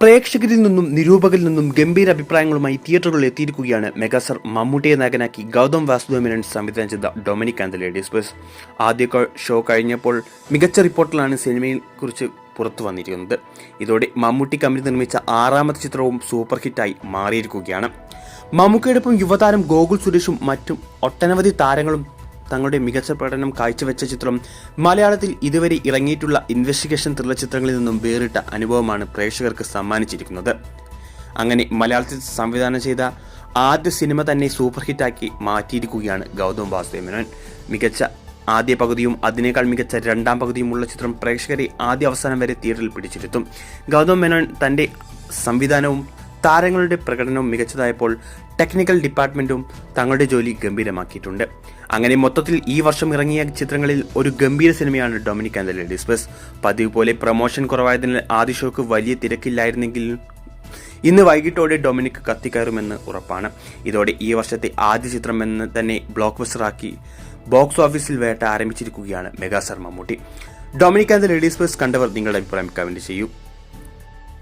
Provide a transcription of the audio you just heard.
പ്രേക്ഷകരിൽ നിന്നും നിരൂപകരിൽ നിന്നും ഗംഭീര അഭിപ്രായങ്ങളുമായി തിയേറ്ററുകളിൽ എത്തിയിരിക്കുകയാണ് മെഗാസ്റ്റാർ മമ്മൂട്ടിയെ നായകനാക്കി ഗൗതം വാസുദേവൻ സംവിധാനം ചെയ്ത Dominic and the ladies boys. ആദ്യ ഷോ കഴിഞ്ഞപ്പോൾ മികച്ച റിപ്പോർട്ടിലാണ് സിനിമയെ കുറിച്ച് പുറത്തു വന്നിരിക്കുന്നത്. ഇതോടെ മമ്മൂട്ടി കമ്പനി നിർമ്മിച്ച 6ാമത്തെ ചിത്രവും സൂപ്പർ ഹിറ്റായി മാറിയിരിക്കുകയാണ്. മമ്മൂക്കയോടൊപ്പം യുവതാരം ഗോകുൽ സുരേഷും മറ്റും ഒട്ടനവധി താരങ്ങളും തങ്ങളുടെ മികച്ച പ്രകടനം കാഴ്ചവെച്ച ചിത്രം മലയാളത്തിൽ ഇതുവരെ ഇറങ്ങിയിട്ടുള്ള ഇൻവെസ്റ്റിഗേഷൻ ത്രില്ലർ ചിത്രങ്ങളിൽ നിന്നും വേറിട്ട അനുഭവമാണ് പ്രേക്ഷകർക്ക് സമ്മാനിച്ചിരിക്കുന്നത്. അങ്ങനെ മലയാളത്തിൽ സംവിധാനം ചെയ്ത ആദ്യ സിനിമ തന്നെ സൂപ്പർ ഹിറ്റാക്കി മാറ്റിയിരിക്കുകയാണ് ഗൗതം വാസുദേവൻ. മികച്ച ആദ്യ പകുതിയും അതിനേക്കാൾ മികച്ച രണ്ടാം പകുതിയുമുള്ള ചിത്രം പ്രേക്ഷകരെ ആദ്യ അവസാനം വരെ തിയേറ്ററിൽ പിടിച്ചിരുത്തും. ഗൗതം മേനോൻ തന്റെ സംവിധാനവും താരങ്ങളുടെ പ്രകടനവും മികച്ചതായപ്പോൾ ടെക്നിക്കൽ ഡിപ്പാർട്ട്മെന്റും തങ്ങളുടെ ജോലി ഗംഭീരമാക്കിയിട്ടുണ്ട്. അങ്ങനെ മൊത്തത്തിൽ ഈ വർഷം ഇറങ്ങിയ ചിത്രങ്ങളിൽ ഒരു ഗംഭീര സിനിമയാണ് Dominic and the ladies boys. പതിവ് പോലെ പ്രൊമോഷൻ കുറവായതിനാൽ ആദ്യ ഷോക്ക് വലിയ തിരക്കില്ലായിരുന്നെങ്കിൽ ഇന്ന് വൈകിട്ടോടെ ഡൊമിനിക് കത്തിക്കയറുമെന്ന് ഉറപ്പാണ്. ഇതോടെ ഈ വർഷത്തെ ആദ്യ ചിത്രം എന്ന് തന്നെ ബ്ലോക്ക് ബസ്റ്ററാക്കി ബോക്സ് ഓഫീസിൽ വേട്ട ആരംഭിച്ചിരിക്കുകയാണ് megastar Mammootty. Dominic and the ladies boys കണ്ടവർ നിങ്ങളുടെ അഭിപ്രായം കമന്റ് ചെയ്യൂ.